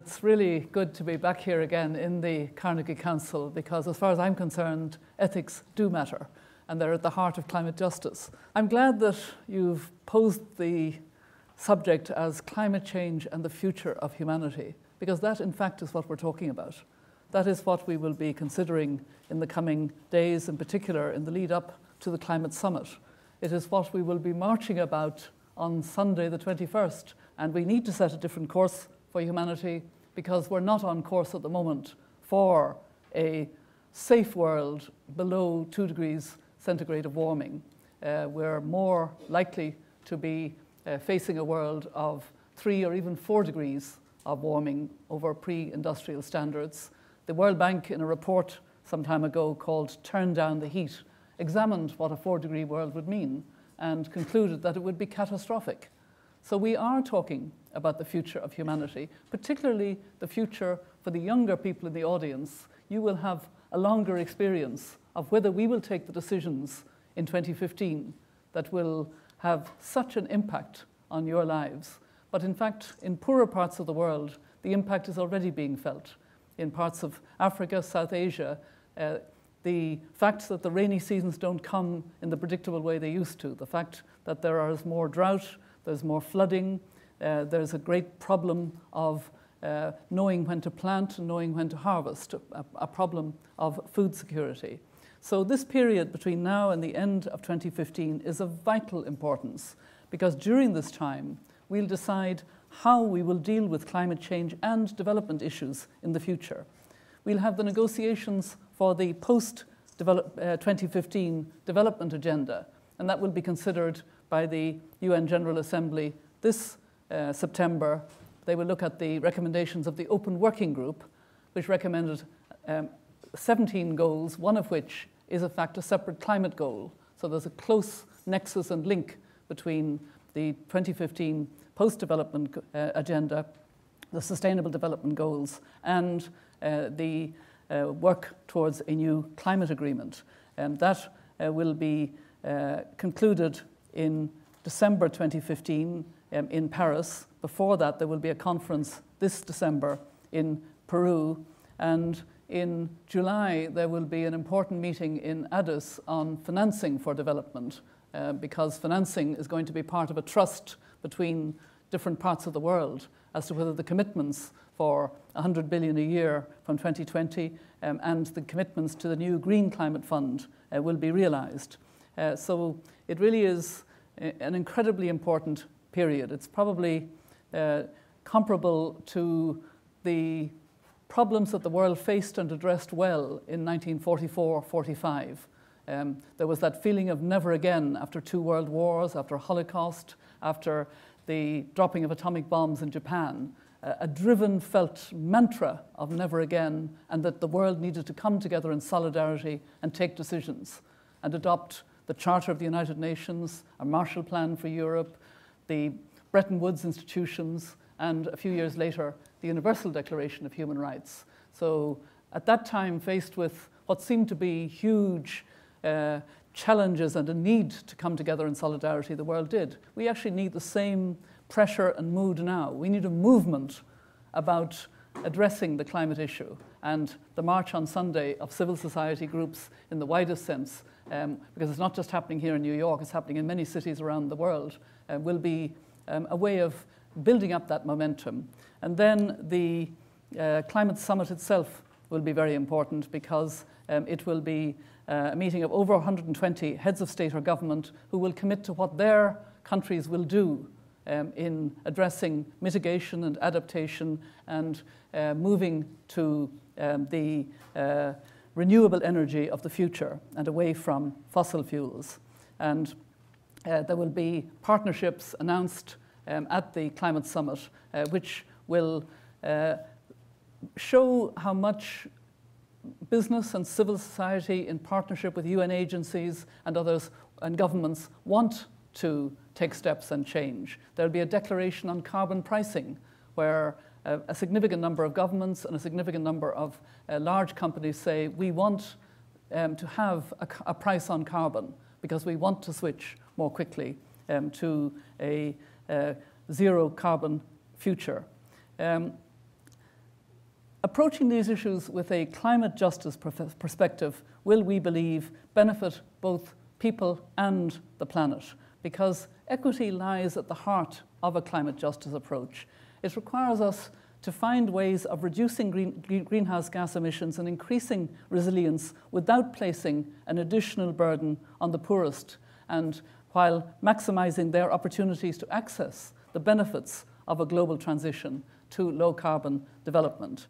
It's really good to be back here again in the Carnegie Council because as far as I'm concerned, ethics do matter and they're at the heart of climate justice. I'm glad that you've posed the subject as climate change and the future of humanity, because that in fact is what we're talking about. That is what we will be considering in the coming days, in particular in the lead up to the climate summit. It is what we will be marching about on Sunday the 21st, and we need to set a different course for humanity because we're not on course at the moment for a safe world below 2 degrees centigrade of warming. We're more likely to be facing a world of 3 or even 4 degrees of warming over pre-industrial standards. The World Bank, in a report some time ago called Turn Down the Heat, examined what a 4-degree world would mean and concluded that it would be catastrophic. So we are talking about the future of humanity, particularly the future for the younger people in the audience. You will have a longer experience of whether we will take the decisions in 2015 that will have such an impact on your lives. But in fact, in poorer parts of the world, the impact is already being felt. In parts of Africa, South Asia, the fact that the rainy seasons don't come in the predictable way they used to, the fact that there is more drought, there's more flooding, there's a great problem of knowing when to plant and knowing when to harvest, a problem of food security. So this period between now and the end of 2015 is of vital importance because during this time we'll decide how we will deal with climate change and development issues in the future. We'll have the negotiations for the post-2015 development agenda, and that will be considered by the UN General Assembly this September. They will look at the recommendations of the Open Working Group, which recommended 17 goals, one of which is in fact a separate climate goal. So there's a close nexus and link between the 2015 post-development agenda, the Sustainable Development Goals, and the work towards a new climate agreement. That will be concluded in December 2015 in Paris. Before that, there will be a conference this December in Peru, and in July there will be an important meeting in Addis on financing for development, because financing is going to be part of a trust between different parts of the world as to whether the commitments for 100 billion a year from 2020 and the commitments to the new Green Climate Fund will be realized. So it really is an incredibly important period. It's probably comparable to the problems that the world faced and addressed well in 1944-45. There was that feeling of never again after 2 world wars, after Holocaust, after the dropping of atomic bombs in Japan, a driven, felt mantra of never again, and that the world needed to come together in solidarity and take decisions and adopt the Charter of the United Nations, a Marshall Plan for Europe, the Bretton Woods institutions, and a few years later, the Universal Declaration of Human Rights. So at that time, faced with what seemed to be huge challenges and a need to come together in solidarity, the world did. We actually need the same pressure and mood now. We need a movement about addressing the climate issue, and the march on Sunday of civil society groups in the widest sense, because it's not just happening here in New York, it's happening in many cities around the world, will be a way of building up that momentum. And then the climate summit itself will be very important because it will be a meeting of over 120 heads of state or government who will commit to what their countries will do in addressing mitigation and adaptation and moving to the renewable energy of the future and away from fossil fuels. And there will be partnerships announced at the climate summit, which will show how much business and civil society in partnership with UN agencies and others and governments want to take steps and change. There'll be a declaration on carbon pricing where a significant number of governments and a significant number of large companies say we want to have a price on carbon because we want to switch more quickly to a zero carbon future. Approaching these issues with a climate justice perspective will, we believe, benefit both people and the planet, because equity lies at the heart of a climate justice approach. It requires us to find ways of reducing greenhouse gas emissions and increasing resilience without placing an additional burden on the poorest, and while maximizing their opportunities to access the benefits of a global transition to low-carbon development.